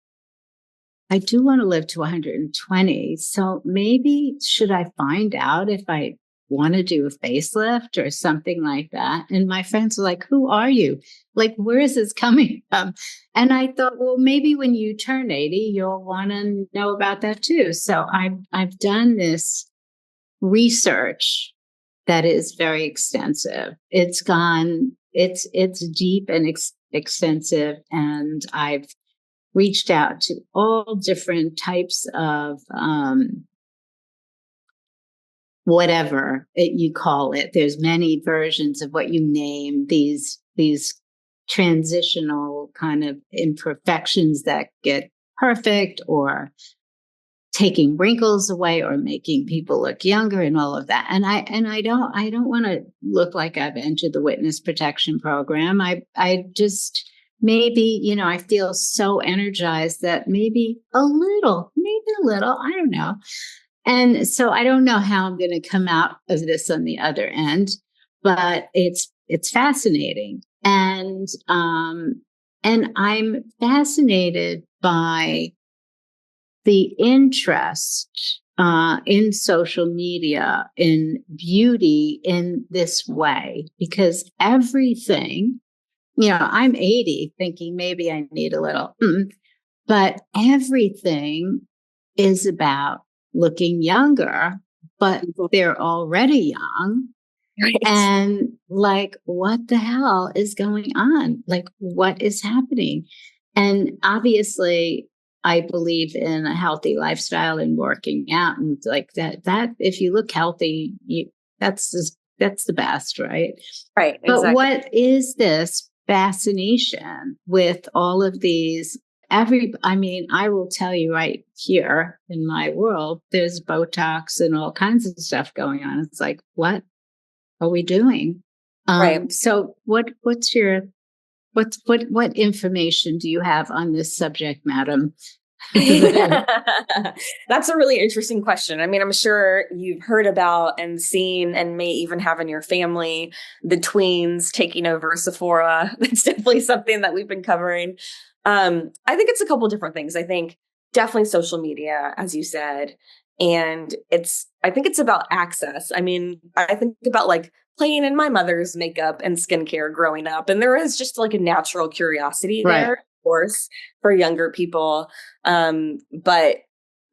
I do want to live to 120. So maybe should I find out if I want to do a facelift or something like that? And my friends were like, who are you? Like, where is this coming from? And I thought, well, maybe when you turn 80, you'll want to know about that too. So I've done this research that is very extensive. It's deep and extensive. And I've reached out to all different types of whatever you call it. There's many versions of what you name these transitional kind of imperfections that get perfect, or taking wrinkles away, or making people look younger, and all of that. And I don't want to look like I've entered the witness protection program. I just, maybe, I feel so energized that maybe a little, I don't know. And so I don't know how I'm going to come out of this on the other end, but it's fascinating. And I'm fascinated by the interest in social media, in beauty in this way, because everything, I'm 80 thinking maybe I need a little, but everything is about looking younger, but they're already young. Right. And like, what the hell is going on? Like, what is happening? And obviously, I believe in a healthy lifestyle and working out, and like that if you look healthy, that's the best, right? Right. But Exactly. what is this fascination with all of these? I will tell you right here in my world, there's Botox and all kinds of stuff going on. It's like, what are we doing? Right. So what information do you have on this subject, madam? That's a really interesting question. I mean, I'm sure you've heard about and seen and may even have in your family the tweens taking over Sephora. That's definitely something that we've been covering. I think it's a couple different things. I think definitely social media, as you said, and I think it's about access. I mean, I think about like playing in my mother's makeup and skincare growing up, and there is just like a natural curiosity there, Right. of course, for younger people. But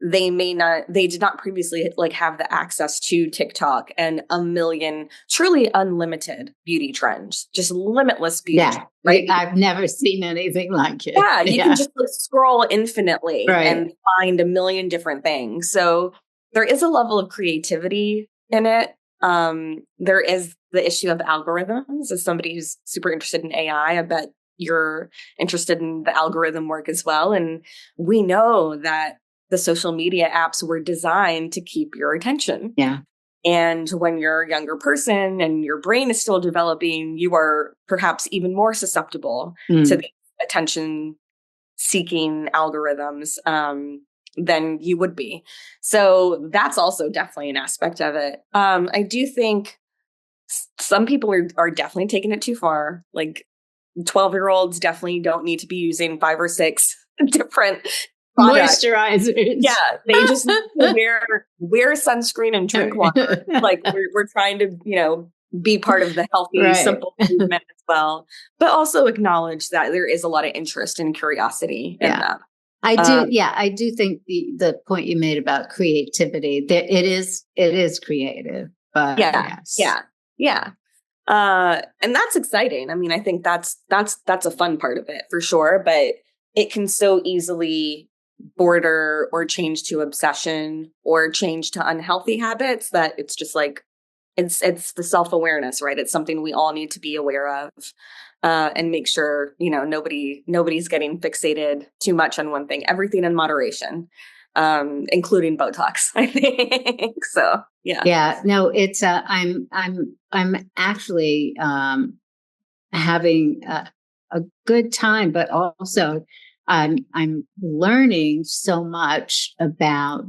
they did not previously like have the access to TikTok and a million truly unlimited beauty trends, just limitless beauty trends, right? I've never seen anything like it. Yeah, you can just like scroll infinitely Right. and find a million different things. So there is a level of creativity in it. There is the issue of algorithms. As somebody who's super interested in AI, I bet you're interested in the algorithm work as well. And we know that the social media apps were designed to keep your attention. Yeah. And when you're a younger person and your brain is still developing, you are perhaps even more susceptible to the attention seeking algorithms than you would be. So that's also definitely an aspect of it. I do think some people are definitely taking it too far. Like 12-year-olds definitely don't need to be using 5 or 6 different products. Moisturizers. Yeah, they just need to wear sunscreen and drink water. Like we're trying to, be part of the healthy, Right. simple movement as well, but also acknowledge that there is a lot of interest and curiosity in that. I do think the point you made about creativity, that it is creative, but yeah. And that's exciting. I mean, I think that's a fun part of it for sure, but it can so easily border or change to obsession or change to unhealthy habits that it's just like, it's the self-awareness, right? It's something we all need to be aware of, and make sure, nobody's getting fixated too much on one thing, everything in moderation. including Botox, I think. So, yeah. Yeah, no, it's I'm actually having a good time, but also I'm learning so much about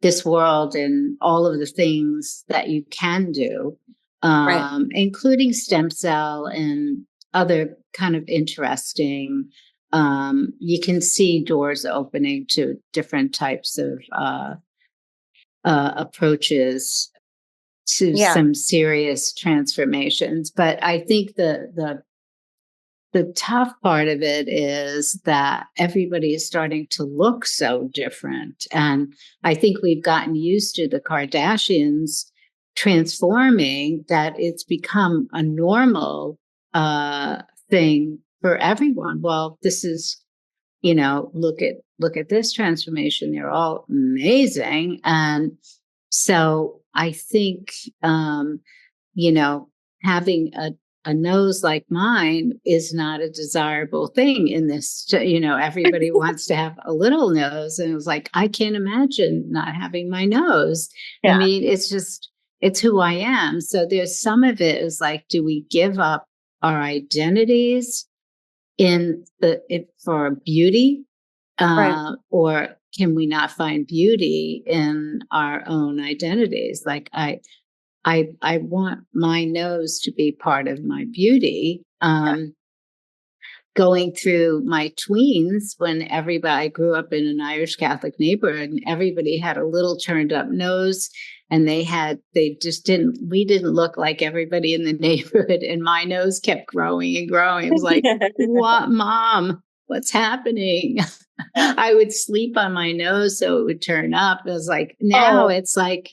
this world and all of the things that you can do, Right. including stem cell and other kind of interesting. You can see doors opening to different types of approaches to Yeah. some serious transformations. But I think the tough part of it is that everybody is starting to look so different. And I think we've gotten used to the Kardashians transforming, that it's become a normal thing for everyone. Well, this is, look at this transformation. They're all amazing. And so I think, you know, having a nose like mine is not a desirable thing in this. Everybody wants to have a little nose. And it was like, I can't imagine not having my nose. I Yeah. mean, it's who I am. So there's some of it is like, do we give up our identities for beauty? Right. Or can we not find beauty in our own identities? Like I want my nose to be part of my beauty. Going through my tweens, when I grew up in an Irish Catholic neighborhood, and everybody had a little turned up nose, and we didn't look like everybody in the neighborhood, and my nose kept growing and growing. It was like, what, Mom? What's happening? I would sleep on my nose so it would turn up. It was like, now Oh, it's like,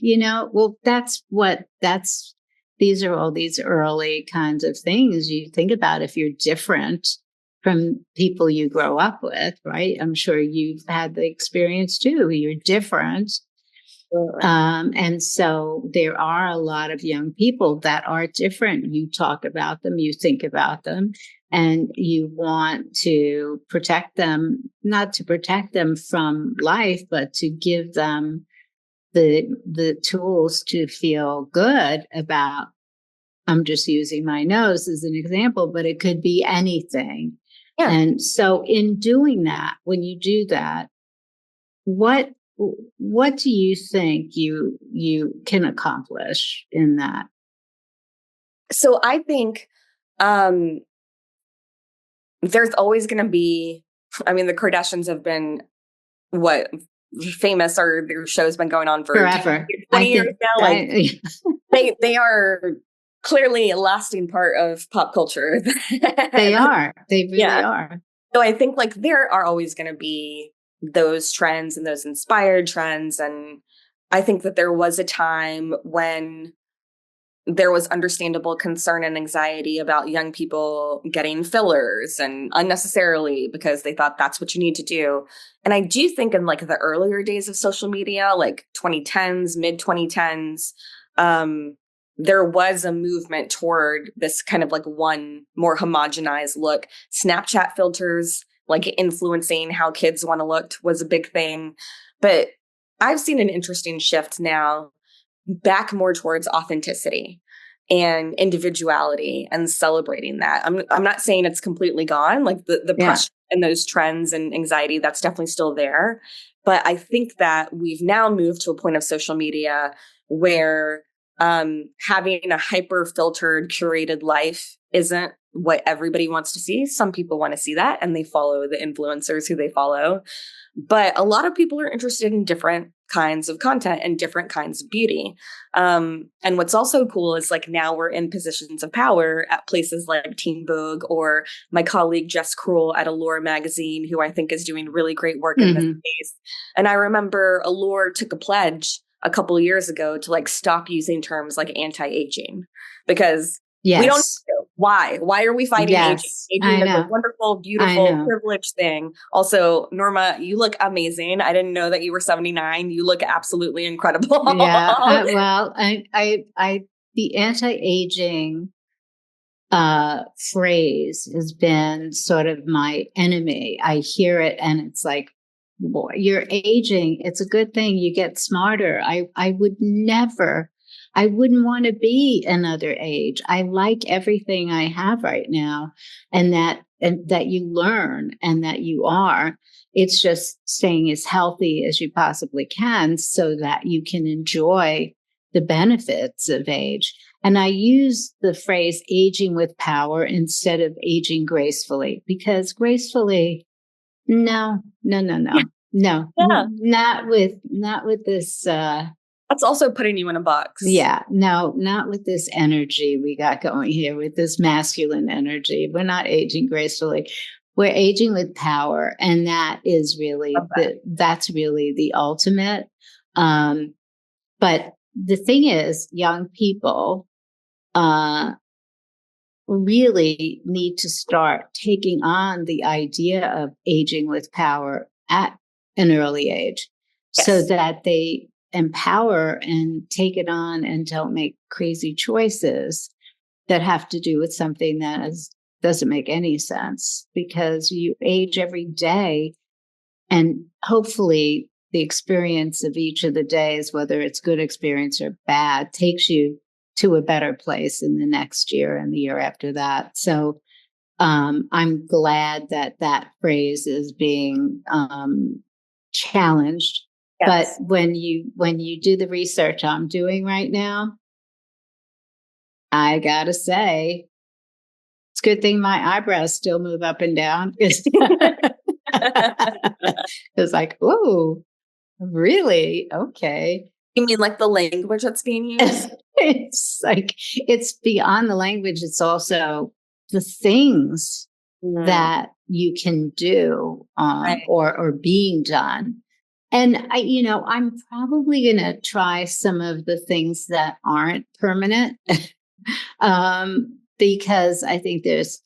well, these are all these early kinds of things you think about if you're different from people you grow up with, right? I'm sure you've had the experience too. You're different. And so there are a lot of young people that are different. You talk about them, you think about them, and you want to protect them, not to protect them from life, but to give them the tools to feel good about. I'm just using my nose as an example, but it could be anything. yeah. And so in doing that, when you do that, what what do you think you can accomplish in that? So I think um, there's always going to be, I mean, the Kardashians have been what famous, or their show's been going on for Forever. 20 years now. Like I they are clearly a lasting part of pop culture. they are. They really Yeah. are. So I think like there are always going to be those trends and those inspired trends. And I think that there was a time when there was understandable concern and anxiety about young people getting fillers and unnecessarily, because they thought that's what you need to do. And I do think in like the earlier days of social media, like 2010s, mid 2010s, there was a movement toward this kind of like one more homogenized look. Snapchat filters, like influencing how kids want to look, was a big thing. But I've seen an interesting shift now back more towards authenticity and individuality and celebrating that. I'm not saying it's completely gone, like the Yeah. pressure and those trends and anxiety, that's definitely still there. But I think that we've now moved to a point of social media where having a hyper filtered, curated life isn't what everybody wants to see. Some people want to see that and they follow the influencers who they follow. But a lot of people are interested in different kinds of content and different kinds of beauty. And what's also cool is like now we're in positions of power at places like Teen Vogue, or my colleague Jess Kroll at Allure magazine, who I think is doing really great work in this space. And I remember Allure took a pledge a couple of years ago to like stop using terms like anti-aging, because we don't Yes. know. Why? Why are we fighting aging? Yes. Aging I is a know. wonderful, I beautiful, know. privileged thing. Also, Norma, you look amazing. I didn't know that you were 79. You look absolutely incredible. Yeah. Well, the anti-aging phrase has been sort of my enemy. I hear it and it's like, boy, you're aging. It's a good thing. You get smarter. I wouldn't want to be another age. I like everything I have right now, and that you learn and that you are. It's just staying as healthy as you possibly can so that you can enjoy the benefits of age. And I use the phrase aging with power instead of aging gracefully, because gracefully, no, no, no, no, no, Yeah. not with this. That's also putting you in a box. Yeah, no, not with this energy we got going here, with this masculine energy. We're not aging gracefully. We're aging with power. And that is really that's really the ultimate. But the thing is, young people really need to start taking on the idea of aging with power at an early age, so that they empower and take it on and don't make crazy choices that have to do with something that doesn't make any sense, because you age every day, and hopefully the experience of each of the days, whether it's good experience or bad, takes you to a better place in the next year and the year after that. So I'm glad that that phrase is being challenged. Yes. But when you do the research I'm doing right now, I gotta say, it's a good thing my eyebrows still move up and down. It's like, oh, really? Okay. You mean like the language that's being used? It's like, it's beyond the language. It's also the things that you can do or being done. And I'm probably going to try some of the things that aren't permanent, because I think there's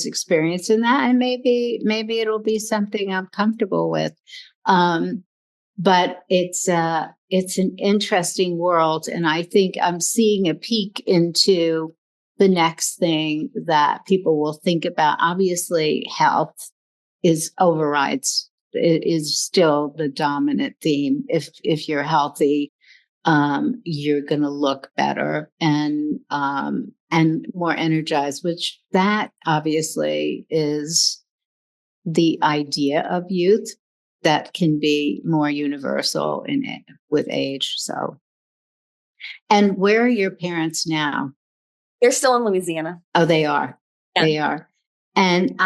experience in that, and maybe it'll be something I'm comfortable with. But it's an interesting world, and I think I'm seeing a peek into the next thing that people will think about. Obviously, health is still the dominant theme. If you're healthy, you're going to look better and more energized, which that obviously is the idea of youth that can be more universal with age. So, and where are your parents now? They're still in Louisiana. Oh, they are. Yeah. They are. And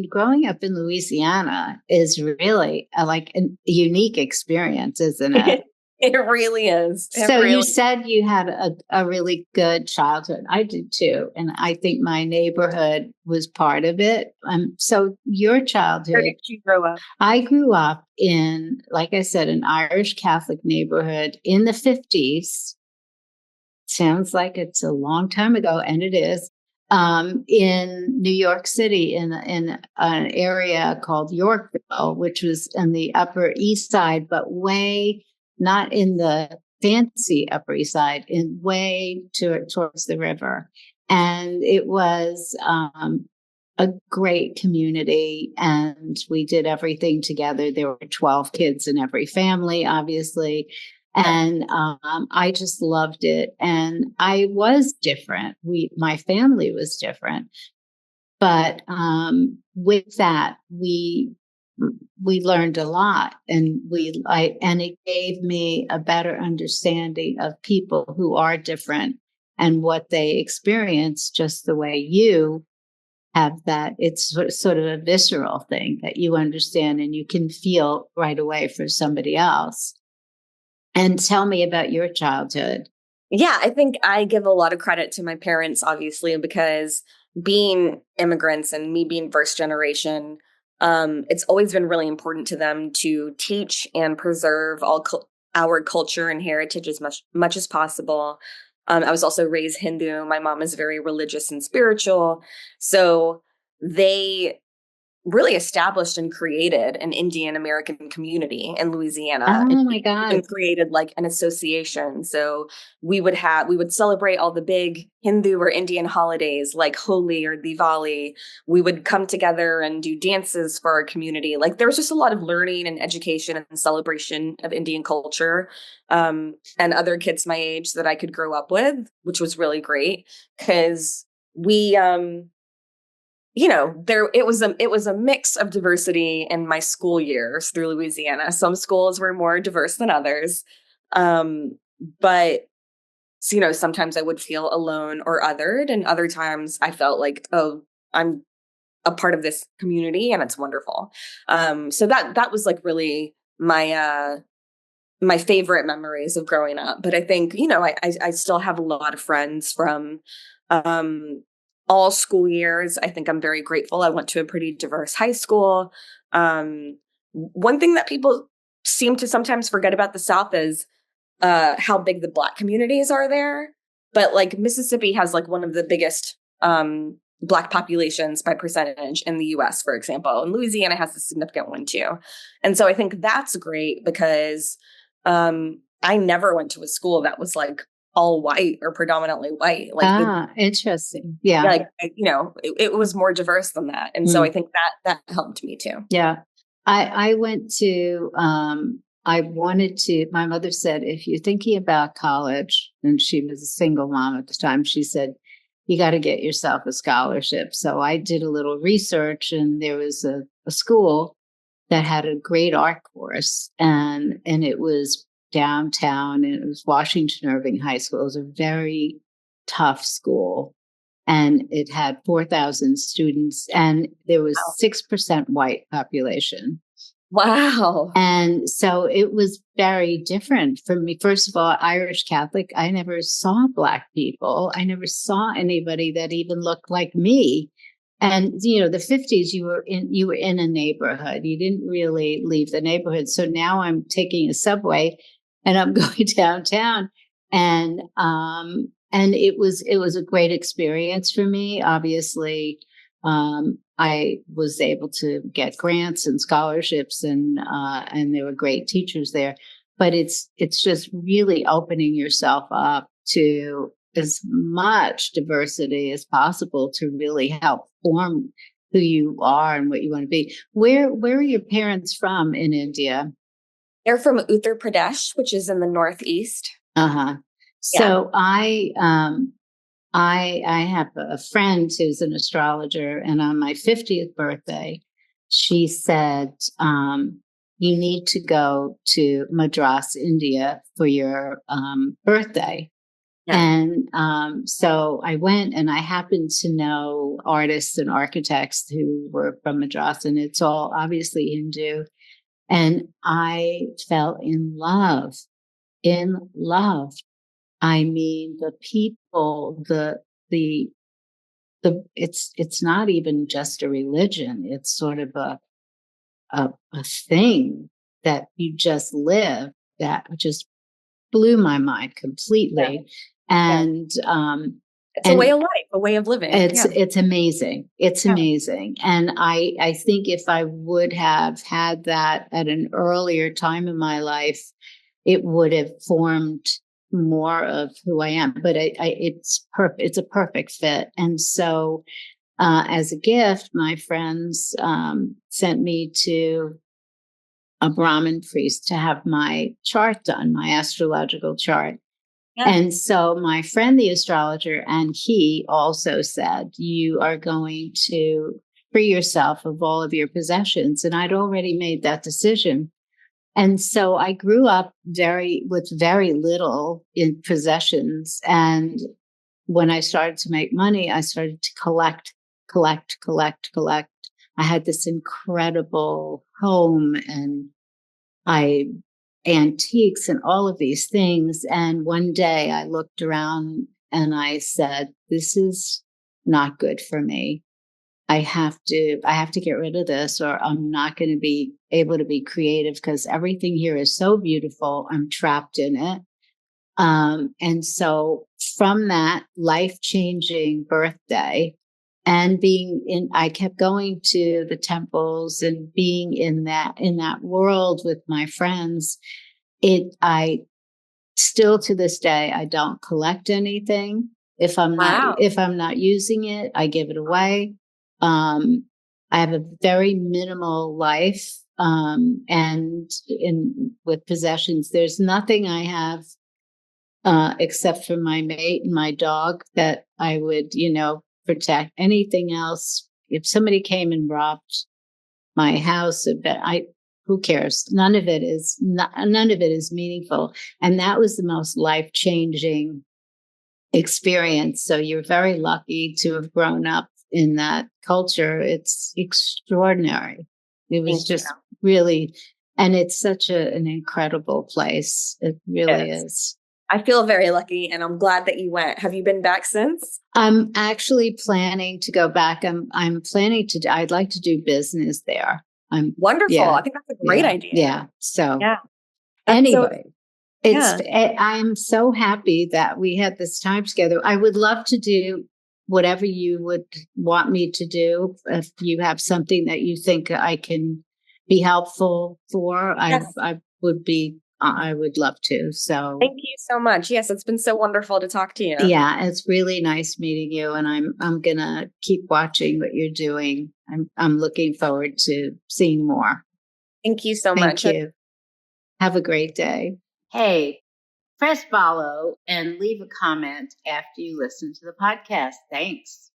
growing up in Louisiana is really like a unique experience, isn't it? It really is. You said you had a really good childhood. I did too. And I think my neighborhood was part of it. So your childhood. Where did you grow up? I grew up in, like I said, an Irish Catholic neighborhood in the 50s. Sounds like it's a long time ago, and it is. In New York City, in an area called Yorkville, which was in the Upper East Side, but way not in the fancy Upper East Side, in way towards the river. And it was a great community, and we did everything together. There were 12 kids in every family, obviously. And I just loved it. And I was different. My family was different. But with that, we learned a lot, and it gave me a better understanding of people who are different and what they experience, just the way you have that. It's sort of a visceral thing that you understand and you can feel right away for somebody else. And tell me about your childhood. Yeah, I think I give a lot of credit to my parents, obviously, because being immigrants and me being first generation, it's always been really important to them to teach and preserve our culture and heritage as much as possible. I was also raised Hindu. My mom is very religious and spiritual. So they really established and created an Indian American community in Louisiana, and Oh my God. created like an association. So we would celebrate all the big Hindu or Indian holidays like Holi or Diwali. We would come together and do dances for our community. Like there was just a lot of learning and education and celebration of Indian culture, and other kids my age that I could grow up with, which was really great because we there it was a mix of diversity in my school years through Louisiana. Some schools were more diverse than others. But sometimes I would feel alone or othered, and other times I felt like, oh, I'm a part of this community and it's wonderful. So that was like really my favorite memories of growing up. But I think, I still have a lot of friends from um, all school years. I think I'm very grateful. I went to a pretty diverse high school. One thing that people seem to sometimes forget about the South is how big the Black communities are there. But like Mississippi has like one of the biggest Black populations by percentage in the US, for example. And Louisiana has a significant one too. And so I think that's great because I never went to a school that was like all white or predominantly white. Like Interesting. Yeah. like it was more diverse than that, and so I think that helped me too. Yeah. I went to I wanted to, my mother said, if you're thinking about college, and she was a single mom at the time, she said, you got to get yourself a scholarship. So I did a little research, and there was a school that had a great art course, and it was downtown, and it was Washington Irving High School. It was a very tough school, and it had 4,000 students, and there was 6% white population. Wow. And so it was very different for me. First of all, Irish Catholic, I never saw Black people. I never saw anybody that even looked like me. And the 50s, you were in a neighborhood. You didn't really leave the neighborhood. So now I'm taking a subway and I'm going downtown, and it was a great experience for me. Obviously, I was able to get grants and scholarships, and there were great teachers there. But it's just really opening yourself up to as much diversity as possible to really help form who you are and what you want to be. Where are your parents from in India? They're from Uttar Pradesh, which is in the northeast. Uh-huh. So yeah. I have a friend who's an astrologer, and on my 50th birthday, she said, you need to go to Madras, India for your birthday. Yeah. And so I went, and I happened to know artists and architects who were from Madras, and it's all obviously Hindu. And I fell in love. I mean, the people, it's not even just a religion. It's sort of a thing that you just live that just blew my mind completely. Yeah. And it's a way of life, a way of living. It's amazing. It's amazing. And I think if I would have had that at an earlier time in my life, it would have formed more of who I am. But it's perfect. It's a perfect fit. And so, as a gift, my friends sent me to a Brahmin priest to have my chart done, my astrological chart. Yeah. And so my friend, the astrologer, and he also said, you are going to free yourself of all of your possessions. And I'd already made that decision. And so I grew up with very little in possessions. And when I started to make money, I started to collect. I had this incredible home, and antiques and all of these things. And one day I looked around and I said, this is not good for me. I have to get rid of this, or I'm not going to be able to be creative because everything here is so beautiful. I'm trapped in it. And so from that life-changing birthday, and I kept going to the temples and being in that world with my friends. I still to this day, I don't collect anything. Wow. If I'm not using it, I give it away. I have a very minimal life. And with possessions, there's nothing I have, except for my mate and my dog that I would, protect. Anything else, if somebody came and robbed my house, who cares? None of it is meaningful. And that was the most life-changing experience. So you're very lucky to have grown up in that culture. It's extraordinary. It was just really, and it's such an incredible place. It really is. I feel very lucky, and I'm glad that you went. Have you been back since? I'm actually planning to go back. I'd like to do business there. Wonderful. Yeah, I think that's a great idea. Yeah. So yeah. anyway, I'm so happy that we had this time together. I would love to do whatever you would want me to do. If you have something that you think I can be helpful for, I would love to. So thank you so much. Yes, it's been so wonderful to talk to you. Yeah, it's really nice meeting you, and I'm gonna keep watching what you're doing. I'm looking forward to seeing more. Thank you so much. Thank you. Have a great day. Hey, press follow and leave a comment after you listen to the podcast. Thanks.